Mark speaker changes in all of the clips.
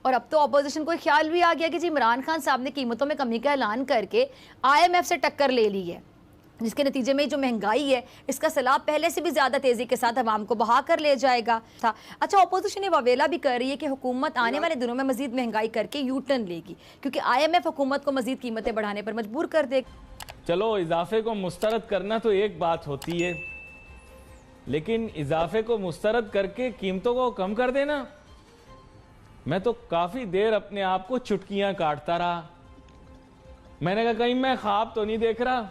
Speaker 1: और अब तो अपोजिशन को ख्याल भी आ गया कि जी इमरान खान साहब ने कीमतों में कमी का ऐलान करके IMF से टक्कर ले ली है, जिसके नतीजे में जो महंगाई है इसका सैलाब पहले से भी ज़्यादा तेज़ी के साथ अवाम को बहा कर ले जाएगा था। अच्छा, अपोजिशन ये वावेला भी कर रही है कि हुकूमत आने वाले दिनों में मजीद महंगाई करके यू टर्न लेगी, क्योंकि IMF हुकूमत को मजीद कीमतें बढ़ाने पर मजबूर कर देगी।
Speaker 2: चलो, इजाफे को मुस्तरद करना तो एक बात होती है, लेकिन इजाफे को मुस्तरद करके कीमतों को कम कर देना, मैं तो काफ़ी देर अपने आप को चुटकियां काटता रहा। मैंने कहा कहीं मैं ख्वाब तो नहीं देख रहा,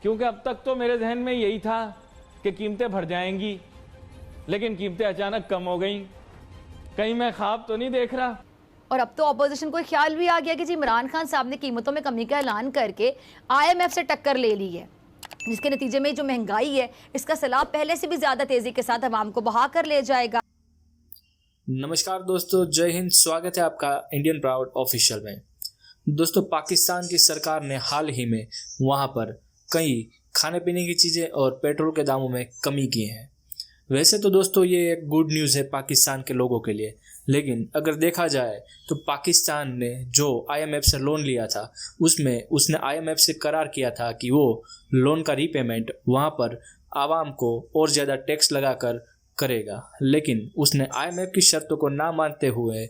Speaker 2: क्योंकि अब तक तो मेरे जहन में यही था कि कीमतें बढ़ जाएंगी, लेकिन कीमतें अचानक कम हो गई। कहीं मैं ख्वाब तो नहीं देख रहा।
Speaker 1: और अब तो अपोजिशन को ख्याल भी आ गया कि जी इमरान खान साहब ने कीमतों में कमी का ऐलान करके IMF से टक्कर ले ली है, जिसके नतीजे में जो महंगाई है इसका सैलाब पहले से भी ज़्यादा तेज़ी के साथ अवाम को बहा कर ले जाएगा।
Speaker 3: नमस्कार दोस्तों, जय हिंद। स्वागत है आपका इंडियन प्राउड ऑफिशियल में। दोस्तों, पाकिस्तान की सरकार ने हाल ही में वहां पर कई खाने पीने की चीज़ें और पेट्रोल के दामों में कमी की है। वैसे तो दोस्तों ये एक गुड न्यूज़ है पाकिस्तान के लोगों के लिए, लेकिन अगर देखा जाए तो पाकिस्तान ने जो IMF से लोन लिया था उसमें उसने IMF से करार किया था कि वो लोन का रीपेमेंट वहाँ पर आवाम को और ज़्यादा टैक्स लगाकर करेगा, लेकिन उसने IMF की शर्तों को ना मानते हुए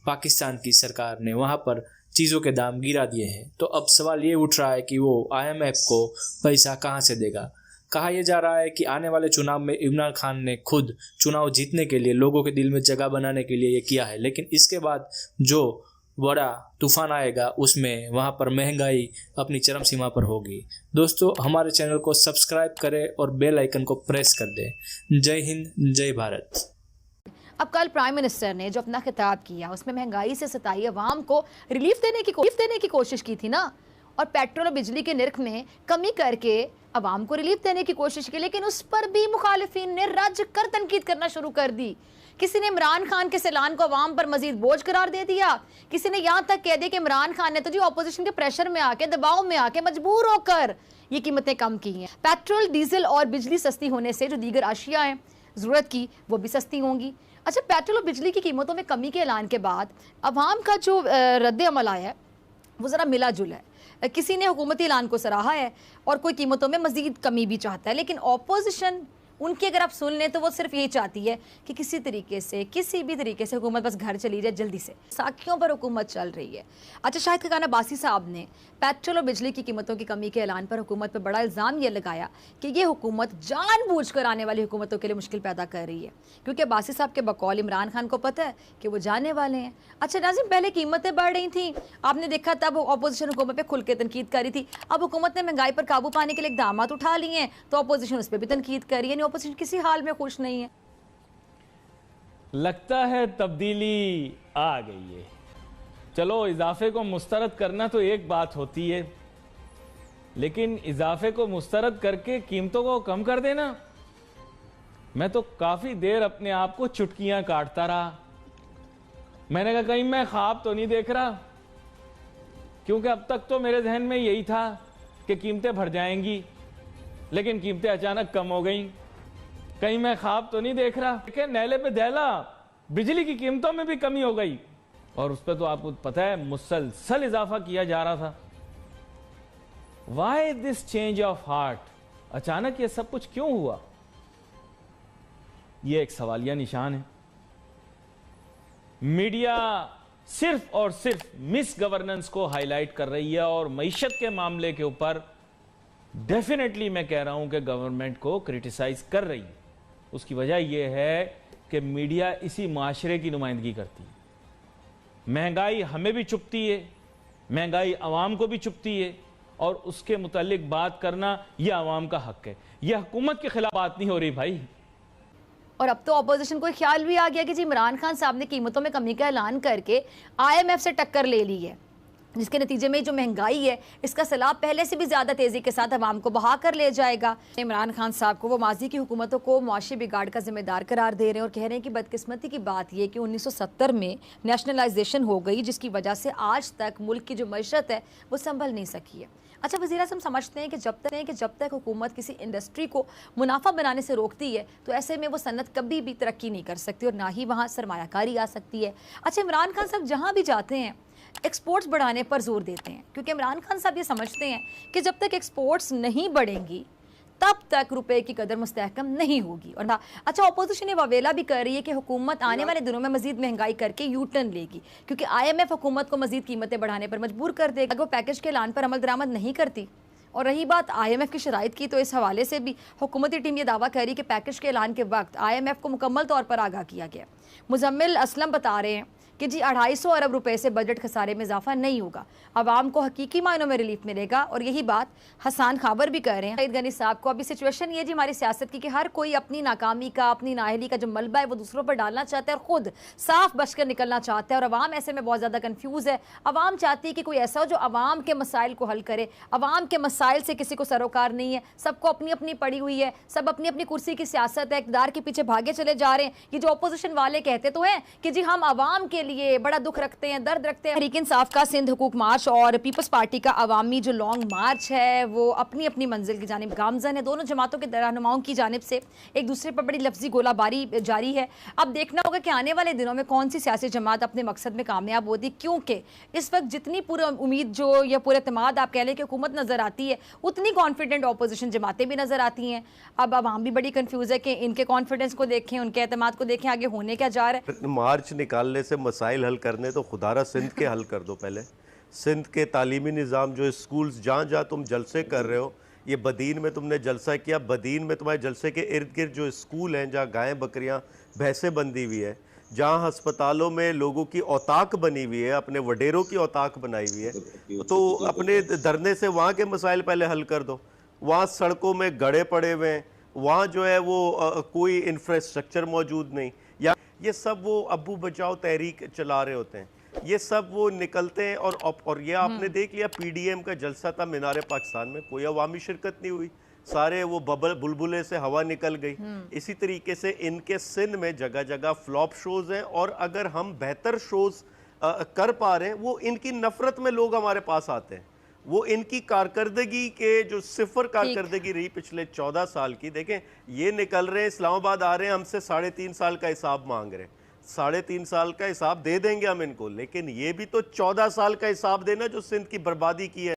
Speaker 3: पाकिस्तान की सरकार ने वहाँ पर चीज़ों के दाम गिरा दिए हैं। तो अब सवाल ये उठ रहा है कि वो IMF को पैसा कहाँ से देगा। कहा यह जा रहा है कि आने वाले चुनाव में इमरान खान ने खुद चुनाव जीतने के लिए, लोगों के दिल में जगह बनाने के लिए ये किया है, लेकिन इसके बाद जो बड़ा तूफान आएगा उसमें वहाँ पर महंगाई अपनी चरम सीमा पर होगी। दोस्तों, हमारे चैनल को सब्सक्राइब करें और बेल आइकन को प्रेस कर दें। जय हिंद, जय भारत।
Speaker 1: अब कल प्राइम मिनिस्टर ने जो अपना खिताब किया उसमें महंगाई से सताई अवाम को रिलीफ देने की कोशिश की थी ना, और पेट्रोल और बिजली के निर्ख में कमी करके अवाम को रिलीफ देने की कोशिश की, लेकिन उस पर भी मुखालिफिन ने रज कर तनकीद करना शुरू कर दी। किसी ने इमरान खान के ऐलान को अवाम पर मजीद बोझ करार दे दिया, किसी ने यहाँ तक कह दिया कि इमरान खान ने तो जी ऑपोजिशन के प्रेशर में आके, दबाव में आके, मजबूर होकर ये कीमतें कम की हैं। पेट्रोल, डीजल और बिजली सस्ती होने से जो दीगर अशिया हैं ज़रूरत की वो भी सस्ती होंगी। अच्छा, पेट्रोल और बिजली की कीमतों में कमी के ऐलान के बाद अवाम का जो रद्द अमल आया है वो ज़रा मिला जुला है। किसी ने हुकूमती ऐलान को सराहा है और कोई कीमतों में मज़ीद कमी भी चाहता है, लेकिन ऑपोजिशन उनकी अगर आप सुन लें तो वो सिर्फ ये चाहती है कि किसी भी तरीके से हुकूमत बस घर चली जाए जल्दी से। साखियों पर हुकूमत चल रही है। अच्छा, शाहिद खान अब्बासी साहब ने पेट्रोल और बिजली की कीमतों की कमी के ऐलान पर हुकूमत पर बड़ा इल्ज़ाम ये लगाया कि ये हुकूमत जानबूझकर आने वाली हुकूमतों के लिए मुश्किल पैदा कर रही है, क्योंकि अब्बासी साहब के बकौल इमरान खान को पता है कि वो जाने वाले हैं। अच्छा नाज़िम, पहले कीमतें बढ़ रही थी, आपने देखा तब अपोजिशन हुकूमत पर खुल के तनकीद करी थी। अब हुकूमत ने महंगाई पर काबू पाने के लिए इक़दाम उठा लिए हैं तो अपोजिशन उस पर भी तनकीद करी है। अपोजिशन किसी हाल में खुश नहीं है।
Speaker 2: लगता है तब्दीली आ गई है। चलो, इजाफे को मुस्तरद करना तो एक बात होती है, लेकिन इजाफे को मुस्तरद करके कीमतों को कम कर देना, मैं तो काफी देर अपने आप को चुटकियां काटता रहा। मैंने कहा कहीं मैं ख्वाब तो नहीं देख रहा, क्योंकि अब तक तो मेरे जहन में यही था कि कीमतें बढ़ जाएंगी, लेकिन कीमतें अचानक कम हो गई। कहीं मैं ख्वाब तो नहीं देख रहा। देखिए, नैले पे दैला, बिजली की कीमतों में भी कमी हो गई, और उस पर तो आपको पता है मुसलसल इजाफा किया जा रहा था। Why this change of heart? अचानक ये सब कुछ क्यों हुआ? ये एक सवालिया निशान है। मीडिया सिर्फ और सिर्फ मिस गवर्नेंस को हाईलाइट कर रही है, और मईशत के मामले के ऊपर डेफिनेटली मैं कह रहा हूं कि गवर्नमेंट को क्रिटिसाइज कर रही है। उसकी वजह यह है कि मीडिया इसी माशरे की नुमाइंदगी करती है। महंगाई हमें भी चुभती है, महंगाई आवाम को भी चुभती है, और उसके मुतालिक बात करना यह आवाम का हक है। यह हुकूमत के खिलाफ बात नहीं हो रही भाई।
Speaker 1: और अब तो अपोजिशन को ख्याल भी आ गया कि जी इमरान खान साहब ने कीमतों में कमी का ऐलान करके IMF से टक्कर ले ली है, जिसके नतीजे में जो महंगाई है इसका सैलाब पहले से भी ज़्यादा तेज़ी के साथ अवाम को बहा कर ले जाएगा। इमरान खान साहब को वो माजी की हुकूमतों को मुआशी बिगाड़ का जिम्मेदार करार दे रहे हैं और कह रहे हैं कि बदकिस्मती की बात यह कि 1970 में नेशनलाइजेशन हो गई, जिसकी वजह से आज तक मुल्क की जो मईशत है वो संभल नहीं सकी है। अच्छा, वज़ीर-ए-आज़म समझते हैं कि जब तक हुकूमत किसी इंडस्ट्री को मुनाफा बनाने से रोकती है तो ऐसे में वो सनत कभी भी तरक्की नहीं कर सकती और ना ही वहाँ सरमायाकारी आ सकती है। अच्छा, इमरान खान साहब जहाँ भी जाते हैं एक्सपोर्ट्स बढ़ाने पर जोर देते हैं, क्योंकि इमरान खान साहब ये समझते हैं कि जब तक एक्सपोर्ट्स नहीं बढ़ेंगी तब तक रुपए की कदर मुस्तहकम नहीं होगी। और अच्छा, अपोजिशन ये वावेला भी कर रही है कि हुकूमत आने वाले दिनों में मजीद महंगाई करके यू टर्न लेगी, क्योंकि IMF हुकूमत को मजीद कीमतें बढ़ाने पर मजबूर कर देगा अगर वो पैकेज के ऐलान पर अमल दरामद नहीं करती। और रही बात IMF की शराइत की, तो इस हवाले से भी हुकूमती टीम ये दावा कर रही है कि पैकेज के ऐलान के वक्त IMF को मुकम्मल तौर पर आगाह किया गया। मुजम्मिल असलम बता रहे हैं कि जी 250 अरब रुपए से बजट खसारे में इजाफा नहीं होगा, आवाम को हकीकी मायनों में रिलीफ मिलेगा। और यही बात हसन खाबर भी कह रहे हैं सईद गनी साहब को। अभी सिचुएशन ये जी हमारी सियासत की कि हर कोई अपनी नाकामी का, अपनी नाअहली का जो मलबा है वो दूसरों पर डालना चाहता है और खुद साफ बचकर निकलना चाहता है। और अवाम ऐसे में बहुत ज़्यादा कन्फ्यूज़ है। अवाम चाहती है कि कोई ऐसा हो जो अवाम के मसाइल को हल करे। अवाम के मसाइल से किसी को सरोकार नहीं है, सबको अपनी अपनी पड़ी हुई है, सब अपनी अपनी कुर्सी की सियासत है, इक़्तिदार के पीछे भागे चले जा रहे हैं। ये जो अपोजिशन वाले कहते तो हैं कि जी हम अवाम के लिए बड़ा दुख रखते हैं, दर्द रखते हैं। तहरीक इंसाफ का सिंध हुकूक मार्च और पीपल्स पार्टी का अवामी जो लॉन्ग मार्च है वो अपनी अपनी मंजिल की जानिब गामजन है। दोनों जमातों के रहनुमाओं की जानिब से एक दूसरे पर बड़ी लफ्जी गोलाबारी जारी है। अब देखना होगा कि आने वाले दिनों में कौन सी सियासी जमात अपने मकसद में कामयाब होती, क्योंकि इस वक्त जितनी पूरी उम्मीद जो या पूरे एतमाद आप कह लें कि हुकूमत नज़र आती है, उतनी कॉन्फिडेंट अपोजिशन जमातें भी नज़र आती हैं। अब अवाम भी बड़ी कन्फ्यूज़ है कि इनके कॉन्फिडेंस को देखें, उनके एतमाद को देखें, आगे होने क्या जा रहा है।
Speaker 4: मार्च निकालने से मसाइल हल करने तो खुदारा सिंध के हल कर दो। पहले सिंध के तालीमी निज़ाम जो स्कूल्स जहाँ जहाँ तुम जलसे कर रहे हो, ये बदीन में तुमने जलसा किया, बदीन में तुम्हारे जलसे के इर्द गिर्द जो स्कूल हैं जहाँ गायें बकरियाँ भैंसें बंधी हुई है, जहाँ अस्पतालों में लोगों की औताक बनी हुई है, अपने वडेरों की औताक बनाई हुई है, तो अपने धरने से वहाँ के मसाइल पहले हल कर दो। वहाँ सड़कों में गड्ढे पड़े हुए हैं, वहाँ जो है वो कोई इंफ्रास्ट्रक्चर मौजूद नहीं, या ये सब वो अब्बू बचाओ तहरीक चला रहे होते हैं, ये सब वो निकलते हैं। और ये आपने देख लिया PDM का जलसा था मीनार पाकिस्तान में, कोई अवामी शिरकत नहीं हुई, सारे वो बुलबुले से हवा निकल गई। इसी तरीके से इनके सिंध में जगह जगह फ्लॉप शोज हैं, और अगर हम बेहतर शोज कर पा रहे हैं, वो इनकी नफरत में लोग हमारे पास आते हैं। वो इनकी कारकर्दगी के जो सिफर कारकर्दगी रही पिछले 14 साल की, देखें ये निकल रहे हैं, इस्लामाबाद आ रहे हैं, हमसे 3.5 साल का हिसाब मांग रहे हैं। 3.5 साल का हिसाब दे देंगे हम इनको, लेकिन ये भी तो 14 साल का हिसाब देना जो सिंध की बर्बादी की है।